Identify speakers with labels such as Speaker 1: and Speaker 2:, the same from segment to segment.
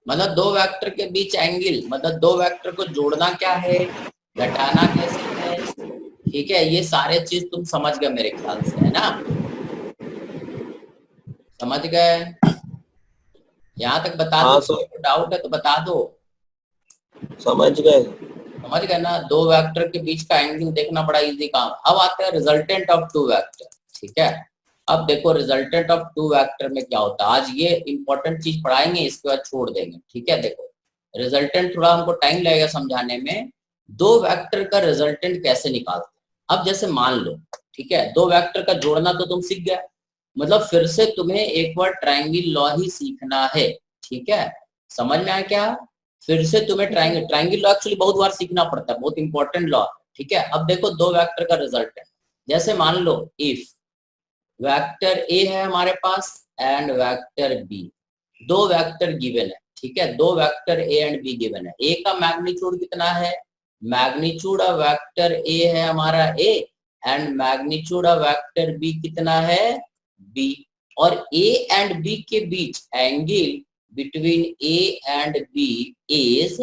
Speaker 1: मतलब दो वेक्टर के बीच एंगल, मतलब दो वेक्टर को जोड़ना क्या है, घटाना कैसे है। ठीक है, ये सारे चीज तुम समझ गए मेरे ख्याल से, है ना, समझ गए। यहाँ तक बता दो,
Speaker 2: हाँ
Speaker 1: किसी को डाउट है तो बता दो।
Speaker 2: समझ गए।
Speaker 1: समझ गए ना, दो वेक्टर के बीच का एंगल देखना बड़ा इजी काम। अब आते हैं रिजल्टेंट ऑफ टू वेक्टर। ठीक है, अब देखो रिजल्टेंट ऑफ टू वेक्टर में क्या होता है, आज ये इंपॉर्टेंट चीज पढ़ाएंगे, इसके बाद छोड़ देंगे। ठीक है, देखो रिजल्टेंट थोड़ा हमको टाइम लगेगा समझाने में। दो वेक्टर का रिजल्टेंट कैसे निकालते हैं, अब जैसे मान लो, ठीक है, दो वेक्टर का जोड़ना तो तुम सीख गए, मतलब फिर से तुम्हें एक बार ट्रायंगल लॉ ही सीखना है। ठीक है, समझ में आया क्या, फिर से तुम्हें ट्रायंगल ट्रायंगल लॉ एक्चुअली बहुत बार सीखना पड़ता है, बहुत इंपॉर्टेंट लॉ। ठीक है, अब देखो दो वेक्टर का रिजल्ट है, जैसे मान लो इफ वेक्टर ए है हमारे पास एंड वेक्टर बी, दो वेक्टर गिवन है। ठीक है, दो vector A and be given है। ए का मैग्नीट्यूड कितना है, मैग्नीट्यूड ऑफ वेक्टर ए है हमारा A, and magnitude of vector B कितना है, बी। और ए एंड बी के बीच angle between A and B is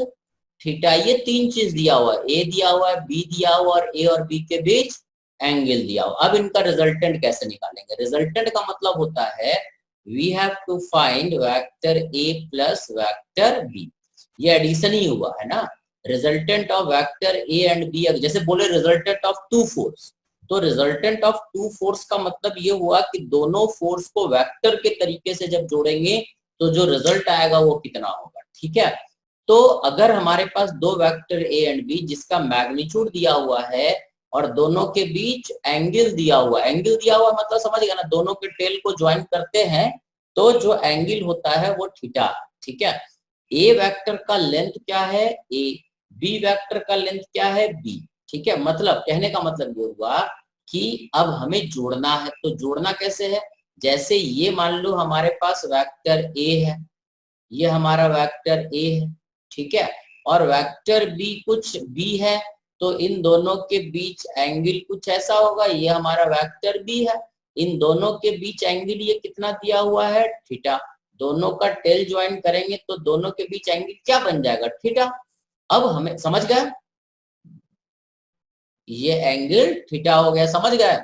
Speaker 1: theta. ये तीन चीज दिया हुआ है, ए दिया हुआ है, बी दिया हुआ और ए और बी के बीच एंगल दिया हुआ। अब इनका रिजल्टेंट कैसे निकालेंगे, रिजल्टेंट का मतलब होता है we have to find vector A plus vector B, ये एडिशन ही हुआ है ना। Resultant of vector A and B, जैसे बोले रिजल्टेंट ऑफ टू फोर्स, तो रिजल्टेंट ऑफ टू फोर्स का मतलब ये हुआ कि दोनों फोर्स को वेक्टर के तरीके से जब जोड़ेंगे तो जो रिजल्ट आएगा वो कितना होगा। ठीक है, तो अगर हमारे पास दो वेक्टर ए एंड बी जिसका मैग्नीट्यूड दिया हुआ है और दोनों के बीच एंगल दिया हुआ, एंगल दिया हुआ मतलब समझ गया ना, दोनों के टेल को ज्वाइन करते हैं तो जो एंगल होता है वो थीटा। ठीक है, ए वेक्टर का लेंथ क्या है ए, बी वेक्टर का लेंथ क्या है बी। ठीक है, मतलब कहने का मतलब ये हुआ कि अब हमें जोड़ना है, तो जोड़ना कैसे है, जैसे ये मान लो हमारे पास वेक्टर ए है, ये हमारा वेक्टर ए है। ठीक है, और वेक्टर बी कुछ बी है, तो इन दोनों के बीच एंगल कुछ ऐसा होगा, ये हमारा वेक्टर बी है, इन दोनों के बीच एंगल ये कितना दिया हुआ है थीटा, दोनों का टेल ज्वाइन करेंगे तो दोनों के बीच एंगल क्या बन जाएगा थीटा। अब हमें समझ गए, ये एंगल थीटा हो गया, समझ गए।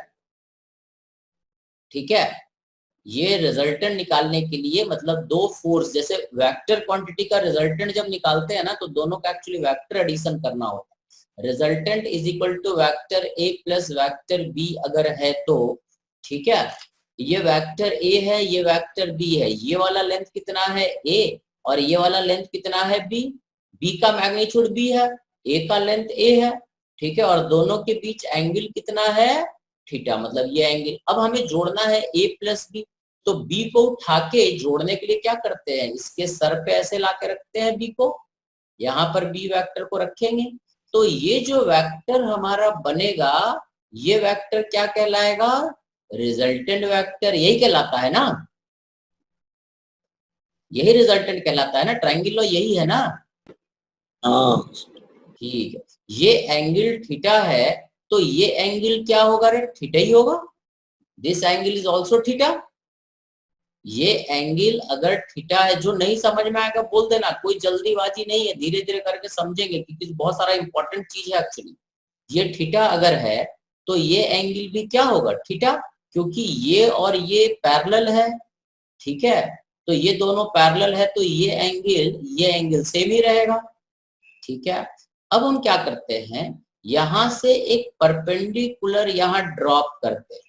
Speaker 1: ठीक है, ये रिजल्टेंट निकालने के लिए मतलब दो फोर्स, जैसे वेक्टर क्वांटिटी का रिजल्टेंट जब निकालते हैं ना तो दोनों का एक्चुअली वेक्टर एडिशन करना होता है। Resultant is equal to vector A plus vector B अगर है तो, ठीक है, ये वेक्टर ए है, ये वेक्टर बी है, ये वाला लेंथ कितना है ए और ये वाला लेंथ कितना है बी, बी का मैग्नीट्यूड बी है, ए का लेंथ ए है। ठीक है, और दोनों के बीच एंगल कितना है थीटा, मतलब ये एंगल। अब हमें जोड़ना है ए प्लस बी, तो बी को उठा के जोड़ने के लिए क्या करते हैं, इसके सर पे ऐसे ला के रखते हैं बी को, यहाँ पर बी वेक्टर को रखेंगे, तो ये जो वेक्टर हमारा बनेगा ये वेक्टर क्या कहलाएगा, रिजल्टेंट वेक्टर, यही कहलाता है ना, यही रिजल्टेंट कहलाता है ना, ट्रायंगल लॉ यही है ना।
Speaker 2: हाँ
Speaker 1: ठीक है, ये एंगल थीटा है तो ये एंगल क्या होगा रे, थीटा ही होगा, this angle is also theta. ये एंगल अगर थीटा है, जो नहीं समझ में आएगा बोल देना, कोई जल्दीबाजी नहीं है, धीरे धीरे करके समझेंगे क्योंकि बहुत सारा इंपॉर्टेंट चीज है एक्चुअली। ये थीटा अगर है तो ये एंगल भी क्या होगा थीटा, क्योंकि ये और ये पैरेलल है। ठीक है, तो ये दोनों पैरेलल है तो ये एंगल सेम ही रहेगा। ठीक है, अब हम क्या करते हैं, यहां से एक परपेंडिकुलर यहां ड्रॉप करते हैं।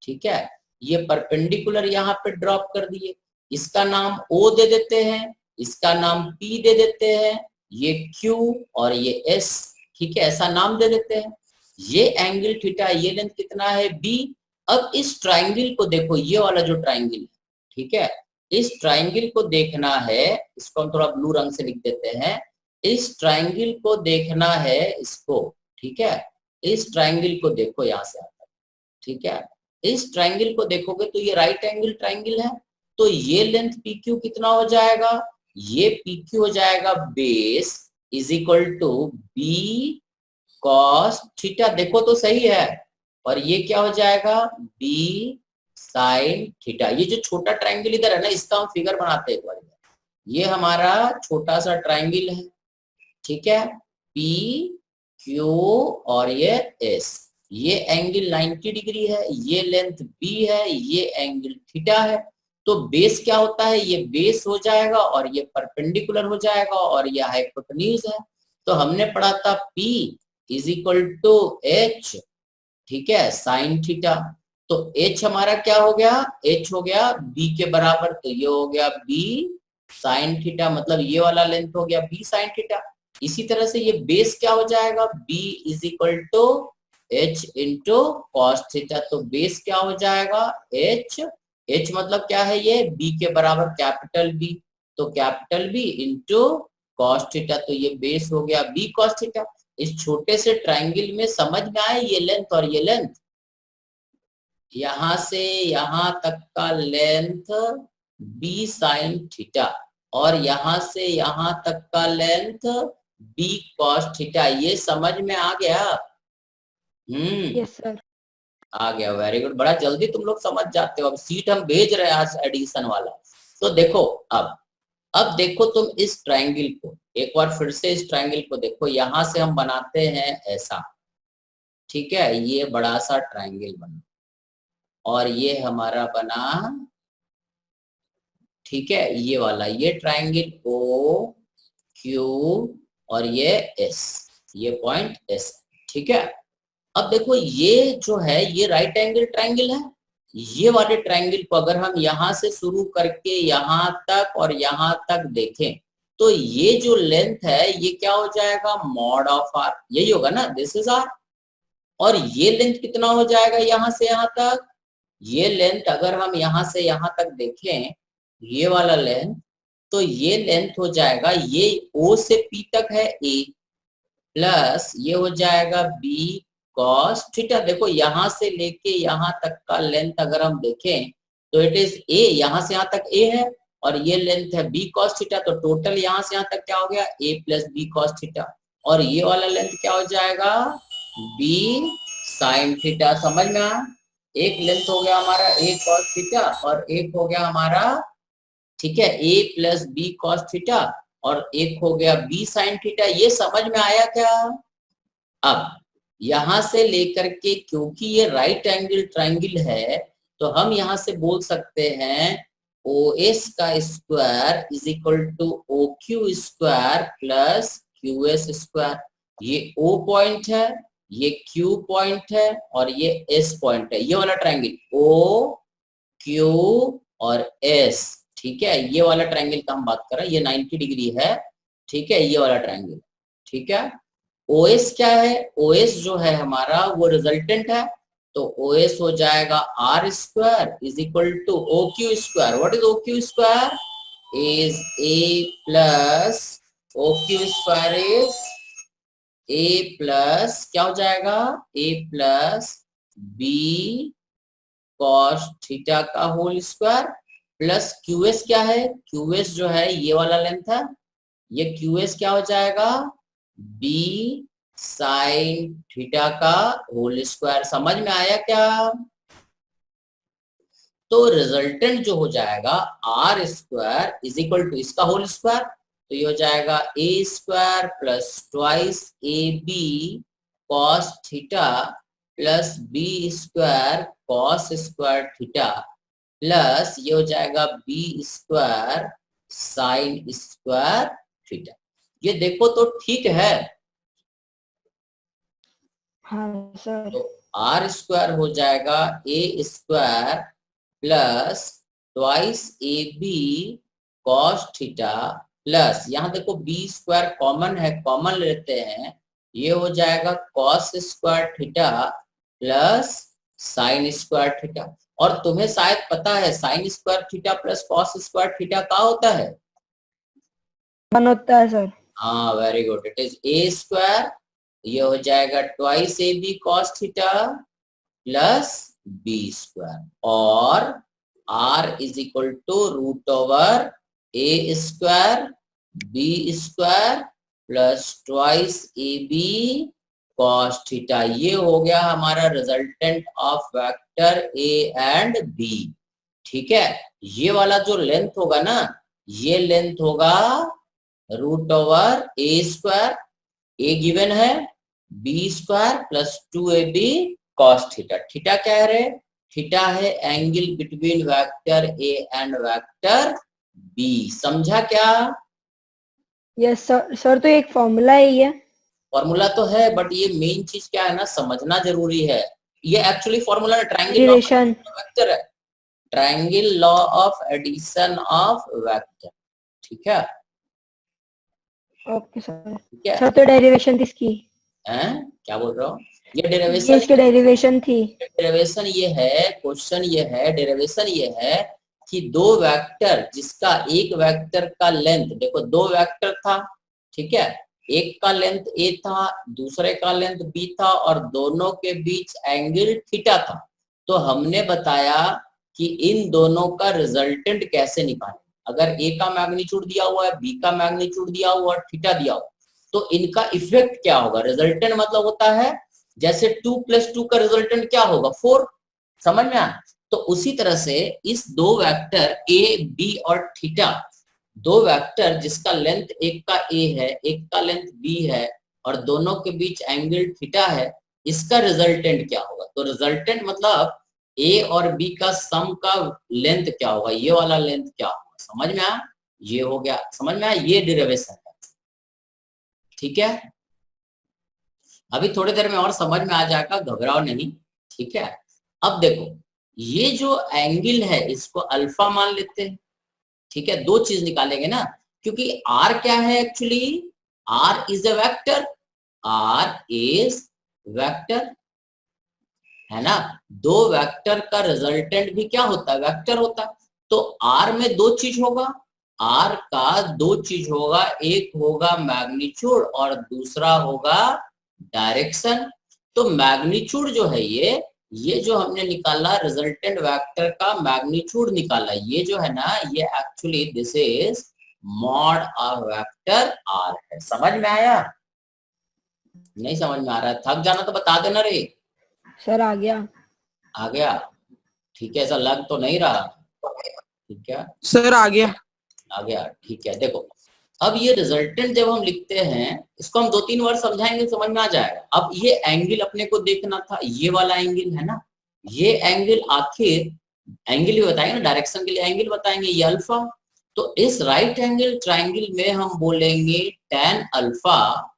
Speaker 1: ठीक है, ये परपेंडिकुलर यहाँ पे ड्रॉप कर दिए, इसका नाम O दे देते हैं, इसका नाम P दे देते हैं, ये Q और ये S। ठीक है, ऐसा नाम दे देते हैं। ये एंगल थीटा, ये लेंथ कितना है B। अब इस ट्राइंगल को देखो, ये वाला जो ट्राइंगल है, ठीक है, इस ट्राइंगल को देखना है, इसको हम थोड़ा ब्लू रंग से लिख देते हैं, इस ट्राइंगल को देखना है इसको। ठीक है, इस ट्राइंगल को देखो यहां से आता है। ठीक है, इस ट्राइंगल को देखोगे तो ये राइट एंगल ट्राइंगल है, तो ये लेंथ PQ कितना हो जाएगा, ये PQ हो जाएगा base is equal to B cos theta, देखो तो सही है, और ये क्या हो जाएगा बी साइन थीटा। ये जो छोटा ट्राइंगल इधर है ना, इसका हम फिगर बनाते हैं एक बार, ये हमारा छोटा सा ट्राइंगल है, ठीक है, पी क्यू और ये एस, ये एंगल 90 डिग्री है, ये लेंथ बी है, ये एंगल थीटा है। तो बेस क्या होता है, ये बेस हो जाएगा और ये परपेंडिकुलर हो जाएगा और ये हाइपोटेन्यूज है। तो हमने पढ़ा था P is equal to H, ठीक है, साइन थीटा। तो H हमारा क्या हो गया, H हो गया B के बराबर, तो ये हो गया B साइन थीटा, मतलब ये वाला लेंथ हो गया B साइन थीटा। इसी तरह से ये बेस क्या हो जाएगा, B is equal to H into cos theta. तो बेस क्या हो जाएगा H मतलब क्या है, ये B के बराबर कैपिटल B, तो capital B into cos theta. तो ये बेस हो गया B कॉस थीटा। इस छोटे से ट्राइंगल में समझ में आए ये लेंथ और ये लेंथ, यहां से यहां तक का लेंथ B साइन थीटा और यहां से यहां तक का लेंथ B कॉस थीटा, ये समझ में आ गया?
Speaker 3: Yes sir.
Speaker 1: आ गया, वेरी गुड, बड़ा जल्दी तुम लोग समझ जाते हो। अब सीट हम भेज रहे हैं आज एडिशन वाला। तो देखो अब देखो तुम इस ट्रायंगल को एक बार फिर से, इस ट्रायंगल को देखो, यहां से हम बनाते हैं ऐसा, ठीक है, ये बड़ा सा ट्रायंगल बना और ये हमारा बना, ठीक है, ये वाला, ये ट्रायंगल ओ क्यू और ये एस, ये पॉइंट एस, ठीक है। अब देखो ये जो है ये राइट एंगल ट्रायंगल है। ये वाले ट्रायंगल को अगर हम यहां से शुरू करके यहां तक और यहां तक देखें तो ये जो लेंथ है ये क्या हो जाएगा, मॉड ऑफ आर, यही होगा ना, दिस इज आर। और ये लेंथ कितना हो जाएगा यहां से यहां तक, ये लेंथ अगर हम यहां से यहां तक देखें, ये वाला लेंथ, तो ये लेंथ हो जाएगा, ये ओ से पी तक है ए, प्लस ये हो जाएगा बी कॉस थीटा। देखो यहां से लेके यहां तक का लेंथ अगर हम देखें तो इट इज ए, यहां से यहां तक ए है और ये लेंथ है बी कॉस थीटा। तो टोटल यहां से यहां तक क्या हो गया, ए प्लस बी कॉस थीटा, और ये वाला लेंथ क्या हो जाएगा, बी साइन थीटा। समझ में आया? एक लेंथ हो गया हमारा ए कॉस थीटा और एक हो गया हमारा, ठीक है, ए प्लस बी कॉस थीटा और एक हो गया बी साइन थीटा। ये समझ में आया क्या? अब यहां से लेकर के, क्योंकि ये राइट एंगल ट्रायंगल है, तो हम यहां से बोल सकते हैं ओ एस का square is equal to O Q square plus Q S square. ये ओ पॉइंट है, ये क्यू पॉइंट है और ये एस पॉइंट है, ये वाला ट्रायंगल ओ क्यू और एस, ठीक है, ये वाला ट्रायंगल का हम बात कर रहे हैं, ये 90 डिग्री है, ठीक है, ये वाला ट्रायंगल, ठीक है। ओएस क्या है, ओएस जो है हमारा वो रिजल्टेंट है, तो ओएस हो जाएगा R square is equal to O Q square. What is O Q square, is A plus O Q square is A plus क्या हो जाएगा, A plus B cos theta का होल स्क्वायर प्लस क्यूएस क्या है, QS जो है ये वाला लेंथ है, ये क्यूएस क्या हो जाएगा, बी साइन थीटा का होल स्क्वायर। समझ में आया क्या? तो रिजल्टेंट जो हो जाएगा R square is equal to इसका होल स्क्वायर, तो ये हो जाएगा A square plus twice A B cos theta plus B square cos square theta plus ये हो जाएगा B square sine square theta. ये देखो तो ठीक है।
Speaker 3: हाँ सर।
Speaker 1: तो आर स्क्वायर हो जाएगा A square plus twice A B cos theta plus, यहाँ देखो बी स्क्वायर कॉमन है, कॉमन लेते हैं, ये हो जाएगा cos square theta plus sine square theta. और तुम्हें शायद पता है sine square theta plus cos square theta क्या होता है,
Speaker 3: 1 होता है सर।
Speaker 1: हाँ very good, it is A square, ये हो जाएगा twice A B cos theta plus B square, और are is equal to root over A square B square plus twice A B cos theta. ये हो गया हमारा resultant of vector A and B, ठीक है। ये वाला जो लेंथ होगा ना, ये लेंथ होगा √a², a गिवन है, b² plus 2ab cos theta. Theta क्या है रे? थीटा है angle between vector a and vector b। समझा क्या?
Speaker 3: Yes sir. सर तो एक फॉर्मूला है ये।
Speaker 1: फॉर्मूला तो है, बट ये मेन चीज क्या है ना, समझना जरूरी है। ये actually formula triangle law
Speaker 3: relation
Speaker 1: vector है, triangle law of addition of vector. ठीक है,
Speaker 3: ओके सर।
Speaker 1: ठीक है।
Speaker 3: सर तो डेरिवेशन थी इसकी।
Speaker 1: हैं क्या बोल रहा हूँ? ये
Speaker 3: ये
Speaker 1: डेरिवेशन,
Speaker 3: इसकी डेरिवेशन थी।
Speaker 1: डेरिवेशन ये है, क्वेश्चन ये है, डेरिवेशन ये है कि दो वेक्टर जिसका एक वेक्टर का लेंथ, देखो दो वेक्टर था, ठीक है, एक का लेंथ a था, दूसरे का लेंथ b था, और दोनों के बीच एंगल थीटा था। तो हमने बताया कि इन दोनों का रिजल्टेंट कैसे निकालें। अगर a का मैग्नीट्यूड दिया हुआ है, b का मैग्नीट्यूड दिया हुआ है, थीटा दिया हुआ, तो इनका इफेक्ट क्या होगा। रिजल्टेंट मतलब होता है जैसे 2 + 2 का रिजल्टेंट क्या होगा, 4। समझ में आया? तो उसी तरह से इस दो वेक्टर a, b और थीटा, दो वेक्टर जिसका लेंथ एक का a है, एक का लेंथ b है, और दोनों के बीच एंगल थीटा है, इसका रिजल्टेंट क्या होगा। तो रिजल्टेंट मतलब a और b का सम का लेंथ क्या होगा, ये वाला लेंथ क्या होगा। समझ में आया? ये हो गया, समझ में आया? ये डेरिवेशन है, ठीक है। अभी थोड़ी देर में और समझ में आ जाएगा, घबराओ नहीं, ठीक है। अब देखो, ये जो एंगल है इसको अल्फा मान लेते हैं, ठीक है। दो चीज निकालेंगे ना, क्योंकि r क्या है actually, r is a vector, r is vector, है ना। दो वेक्टर का रिजल्टेंट भी क्या होता है, वेक्टर होता है। तो r में दो चीज होगा, r का दो चीज होगा, एक होगा मैग्नीट्यूड और दूसरा होगा डायरेक्शन। तो मैग्नीट्यूड जो है ये जो हमने निकाला रिजल्टेंट वेक्टर का मैग्नीट्यूड निकाला, ये जो है ना, ये actually this is mod of vector r है। समझ में आया? नहीं समझ में आ रहा है? थक जाना तो बता देना रे।
Speaker 3: सर आ गया।
Speaker 1: आ गया? ठीक है, ऐसा लग तो नहीं रहा, ठीक है
Speaker 4: सर आ गया।
Speaker 1: आ गया, ठीक है। देखो, अब ये रिजल्टेंट जब हम लिखते हैं, इसको हम 2-3 बार समझाएंगे, समझ में आ जाएगा। अब ये एंगल अपने को देखना था, ये वाला एंगल है ना, ये एंगल आखिर एंगल भी बताएंगे ना, डायरेक्शन के लिए एंगल बताएंगे, ये अल्फा। तो इस राइट एंगल ट्राइंगल में हम बोलेंगे tan alpha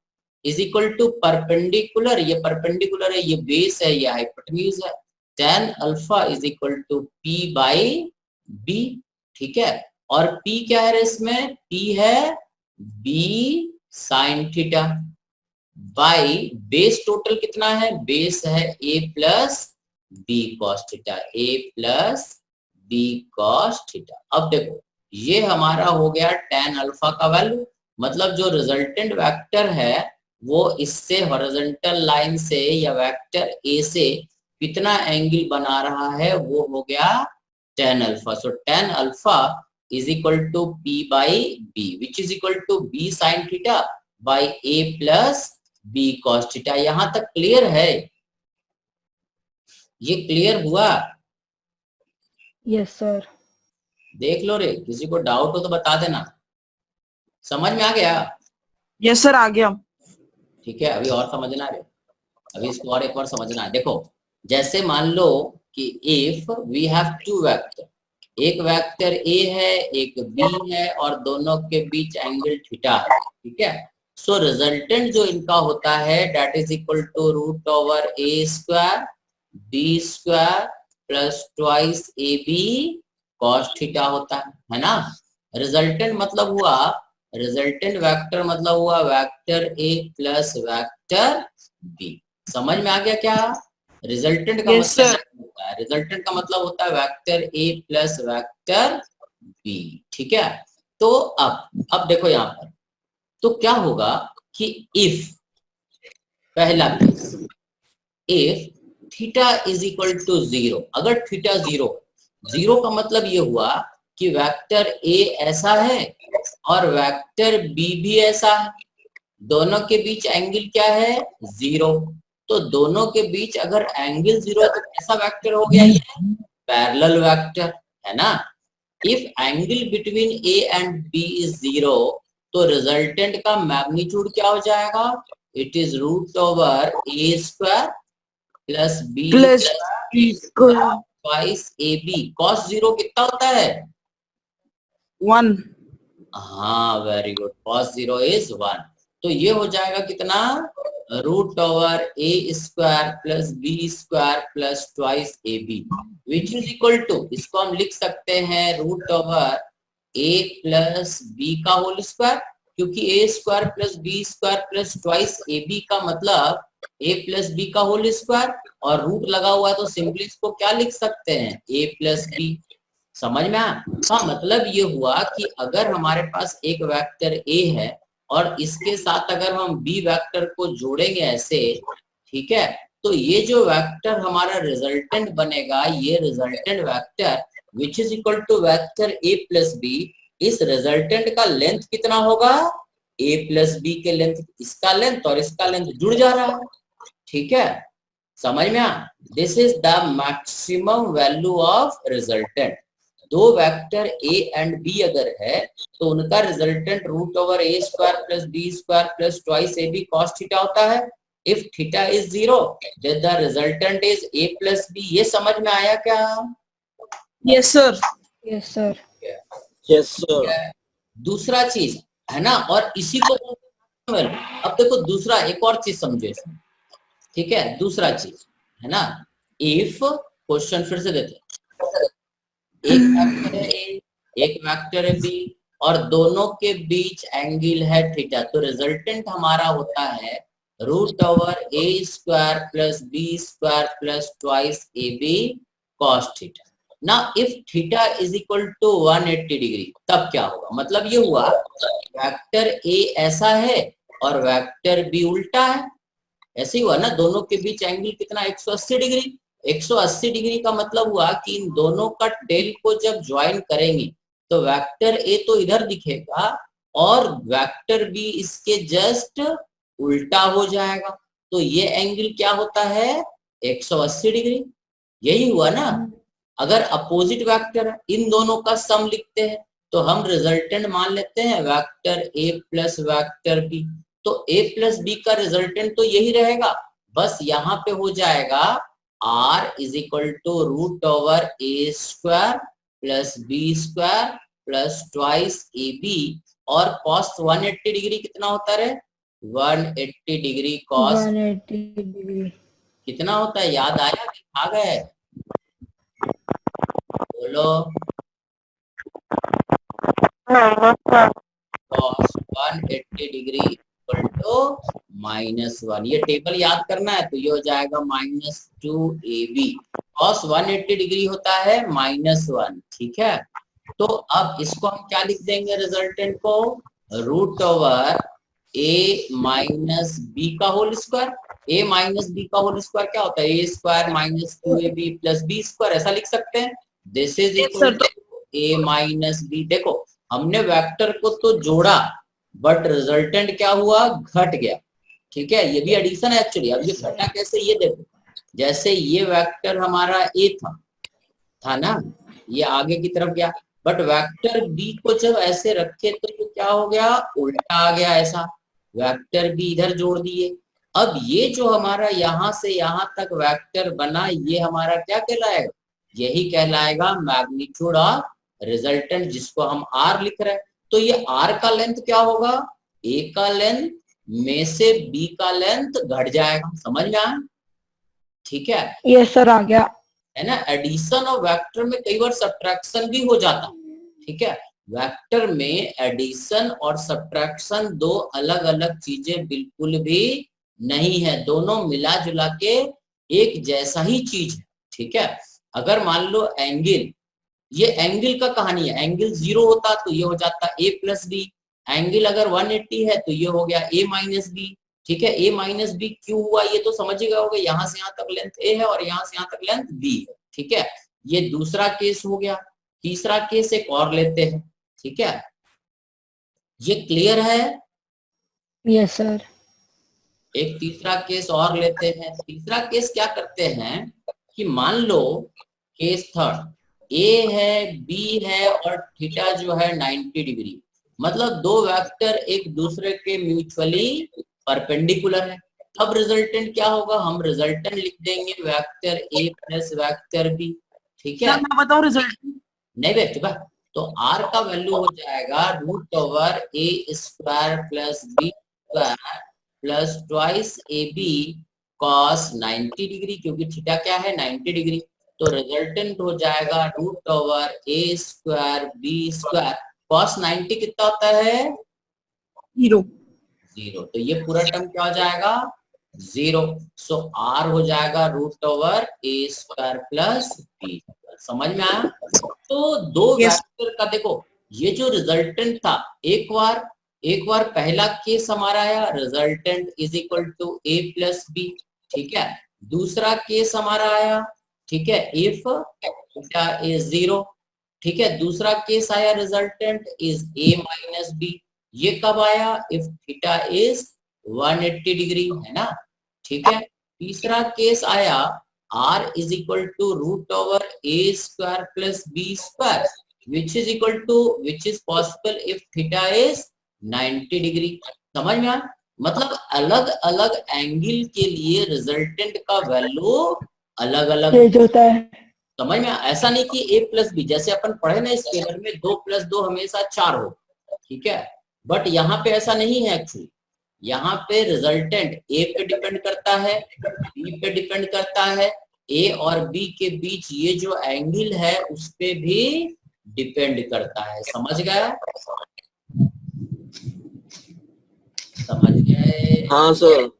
Speaker 1: is equal to perpendicular, ये परपेंडिकुलर है, ये बेस है, ये हाइपोटेन्यूज है, tan alpha is equal to p/b, ठीक है। और p क्या है इसमें, p है b sin theta by base total कितना है, बेस है a plus b cos theta, a plus b cos theta. अब देखो, ये हमारा हो गया tan अल्फा का वैल्यू, मतलब जो रिजल्टेंट वेक्टर है वो इससे हॉरिजॉन्टल लाइन से या वेक्टर a से कितना एंगल बना रहा है, वो हो गया tan alpha. So tan alpha is equal to p/b, which is equal to b sin theta by a plus b cos theta। यहां तक क्लियर है? ये क्लियर हुआ?
Speaker 3: Yes sir.
Speaker 1: देख लो रे, किसी को डाउट हो तो बता देना। समझ में आ गया?
Speaker 4: यस सर आ गया।
Speaker 1: ठीक है, अभी और समझना रे, अभी इसको और एक बार समझना है। देखो, जैसे मान लो कि if we have two vector, एक वेक्टर a है, एक b है, और दोनों के बीच एंगल थीटा है, ठीक है। सो रिजल्टेंट जो इनका होता है that is equal to √a² b² plus twice ab cos theta होता है ना। रिजल्टेंट मतलब हुआ, रिजल्टेंट वेक्टर मतलब हुआ vector a plus vector b। समझ में आ गया क्या? रिजल्टेंट का
Speaker 4: Yes,
Speaker 1: मतलब
Speaker 4: sir.
Speaker 1: होता है, रिजल्टेंट का मतलब होता है vector a plus vector b, ठीक है। तो अब देखो यहाँ पर, तो क्या होगा कि इफ, पहला case, if theta is equal to 0, अगर थीटा 0 का मतलब ये हुआ कि वेक्टर a ऐसा है और वेक्टर b भी ऐसा है, दोनों के बीच एंगल क्या है, 0। तो दोनों के बीच अगर एंगल 0 है तो कैसा वेक्टर हो गया, ये पैरेलल वेक्टर है ना। If angle between A and B is 0 तो रिजल्टेंट का मैग्नीट्यूड क्या हो जाएगा? It is root over A square plus B
Speaker 4: plus
Speaker 1: twice A B. Cos 0 कितना होता है?
Speaker 4: 1।
Speaker 1: हाँ वेरी गुड, कॉस 0 इज 1। तो ये हो जाएगा कितना? Root over A square plus B square plus twice A B which is equal to, इसको हम लिख सकते हैं root over A plus B का होल स्क्वायर, क्योंकि A square plus B square plus twice A B का मतलब A plus B का होल स्क्वायर, और रूट लगा हुआ है तो सिंपली इसको क्या लिख सकते हैं? ए प्लस बी। समझ में आया? का मतलब ये हुआ कि अगर हमारे पास एक वेक्टर ए है और इसके साथ अगर हम बी वेक्टर को जोड़ेंगे ऐसे, ठीक है, तो ये जो वेक्टर हमारा रिजल्टेंट बनेगा, ये resultant vector which is equal to vector A plus B, इस रिजल्टेंट का लेंथ कितना होगा? ए प्लस बी के लेंथ, इसका लेंथ और इसका लेंथ जुड़ जा रहा है। ठीक है, समझ में आ? This is the maximum value of resultant. दो वेक्टर ए एंड बी अगर है तो उनका resultant root over A square plus B square plus twice A B cos theta होता है। If theta is 0 then the resultant is a plus b। ये समझ में आया क्या?
Speaker 4: Yes sir.
Speaker 3: Yes sir.
Speaker 2: Yes sir.
Speaker 1: दूसरा चीज है ना, और इसी को अब देखो दूसरा एक और चीज समझो इसमें, ठीक है? दूसरा चीज है ना, इफ क्वेश्चन फिर से देते हैं, एक वेक्टर है ए, एक वेक्टर है बी, और दोनों के बीच एंगल है थीटा, तो रिजल्टेंट हमारा होता है root over A square plus B square plus twice A B cos theta. ना if theta is equal to 180 degree, तब क्या होगा? मतलब ये हुआ वेक्टर ए ऐसा है और वेक्टर बी उल्टा है, ऐसे ही हुआ ना, दोनों के बीच एंगल कितना? 180 डिग्री। 180 डिग्री का मतलब हुआ कि इन दोनों का टेल को जब ज्वाइन करेंगे तो वेक्टर ए तो इधर दिखेगा और वेक्टर बी इसके जस्ट उल्टा हो जाएगा, तो ये एंगल क्या होता है? 180 डिग्री। यही हुआ ना। अगर अपोजिट वेक्टर है, इन दोनों का सम लिखते हैं तो हम रिजल्टेंट मान लेते हैं vector A plus vector B, तो ए प्लस बी का रिजल्टेंट तो यही रहेगा, बस यहाँ पे हो जाएगा R is equal to root over A square plus B square plus twice A B, और कॉस 180 डिग्री कितना होता है? 180 डिग्री कॉस
Speaker 3: 180 डिग्री
Speaker 1: कितना होता है? याद आया कि आ गए? बोलो। cos 180 degree equal to -1। ये टेबल याद करना है, तो ये हो जाएगा -2ab। cos 180 डिग्री होता है -1। ठीक है, तो अब इसको हम क्या लिख देंगे? रिजल्टेंट को root over a minus B का whole square. a minus B का होल स्क्वायर क्या होता है? a square minus 2ab plus B square, ऐसा लिख सकते हैं। This is equal to a minus B. देखो हमने वेक्टर को तो जोड़ा बट रिजल्टेंट क्या हुआ? घट गया। ठीक है, ये भी एडिशन है एक्चुअली। अब ये घटा कैसे? ये देखो, जैसे ये वेक्टर हमारा a था ना, ये आगे की तरफ गया, बट वेक्टर b को जब ऐसे रखे तो ये क्या हो गया? उल्टा आ गया। ऐसा वेक्टर b इधर जोड़ दिए। अब ये जो हमारा यहाँ से यहाँ तक वेक्टर बना, ये हमारा क्या कहलाएगा? यही कहलाएगा मैग्नीट्यूड ऑफ रिजल्टेंट, जिसको हम R लिख रहे हैं। तो ये R का लेंथ क्या होगा? A का लेंथ में से B का लेंथ घट जाएगा। समझ में आया? ठीक है,
Speaker 3: यस सर, आ गया।
Speaker 1: है ना। एडिशन और वेक्टर में कई बार सब्ट्रैक्शन भी हो जाता। ठीक है, वेक्टर में एडिशन और सब्ट्रैक्शन दो अलग अलग चीजें बिल्कुल भी नहीं है, दोनों मिला जुला के एक जैसा ही चीज है। ठीक है, अगर मान लो एंगल, ये एंगल का कहानी है, एंगल 0 होता तो ये हो जाता a प्लस बी, एंगल अगर 180 है तो ये हो गया a माइनस बी। ठीक है, a माइनस बी क्यों हुआ ये तो समझ ही गए होगे, यहाँ से यहाँ तक लेंथ a है और यहाँ से यहाँ तक लेंथ b है। ठीक है, ये दूसरा केस हो गया। तीसरा केस एक और लेते हैं। ठीक है, ये क्लियर है?
Speaker 3: Yes sir.
Speaker 1: एक तीसरा केस और लेते हैं। तीसरा केस क्या करते हैं कि मान लो केस थर्ड, ए है, बी है और थीटा जो है 90 डिग्री, मतलब दो वेक्टर एक दूसरे के म्यूचुअली परपेंडिकुलर है। अब रिजल्टेंट क्या होगा, हम रिजल्टेंट लिख देंगे vector A plus vector B, ठीक है।
Speaker 4: सर मैं बताऊं रिजल्ट?
Speaker 1: नहीं बे चुका, तो आर का वैल्यू हो जाएगा root over A square plus B square plus twice A B cos 90 degree, क्योंकि थीटा क्या है 90 डिग्री। तो रिजल्टेंट हो जाएगा root over A square B square, cos 90 कितना होता है
Speaker 4: 0।
Speaker 1: 0, तो ये पूरा टर्म क्या हो जाएगा 0। सो आर हो जाएगा root over A square plus B. समझ में आया? तो दो
Speaker 4: Yes.
Speaker 1: वेक्टर का देखो, ये जो रिजल्टेंट था, एक बार पहला केस हमारा आया resultant is equal to A plus B, ठीक है। दूसरा केस हमारा आया, ठीक है, इफ थीटा इज 0, ठीक है। दूसरा केस आया resultant is A minus B, ये कब आया इफ थीटा इज 180 डिग्री, है ना, ठीक है। तीसरा केस आया r is equal to root over a square plus b square which is possible if theta is 90 degree. समझ में आया? मतलब अलग अलग एंगल के लिए रिजल्टेंट का वैल्यू अलग अलग
Speaker 3: चेंज होता है।
Speaker 1: समझ में आया? ऐसा नहीं कि a प्लस बी, जैसे अपन पढ़े ना स्केलर में 2 + 2 हमेशा 4 हो, ठीक है। बट यहाँ पे ऐसा नहीं है एक्चुअली, यहाँ पे रिजल्टेंट ए पे डिपेंड करता है, बी पे डिपेंड करता है, ए और बी के बीच ये जो एंगल है उस पे भी डिपेंड करता है। समझ गए? समझ गए?
Speaker 2: हाँ सर।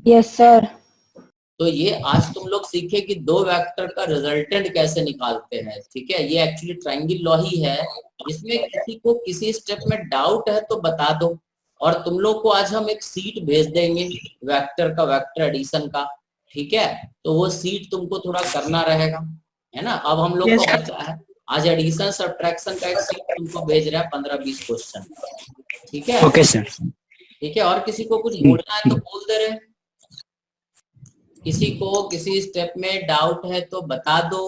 Speaker 3: Yes sir.
Speaker 1: तो ये आज तुम लोग सीखे कि दो वेक्टर का रिजल्टेंट कैसे निकालते हैं, ठीक है। ये एक्चुअली ट्रायंगल लॉ ही है। इसमें किसी को किसी स्टेप में डाउट है तो बता दो, और तुम लोग को आज हम एक सीट भेज देंगे वेक्टर का, वेक्टर एडिशन का, ठीक है। तो वो सीट तुमको थोड़ा करना रहेगा, है ना। अब हम लोग
Speaker 4: Yes,
Speaker 1: को बचा है आज एडिशन सब्ट्रैक्शन का एक सीट तुमको भेज रहा है 15-20 क्वेश्चन, ठीक है।
Speaker 5: Okay sir.
Speaker 1: ठीक है, और किसी को कुछ बोलना है तो बोल दे रहे, किसी को किसी स्टेप में डाउट है तो बता दो।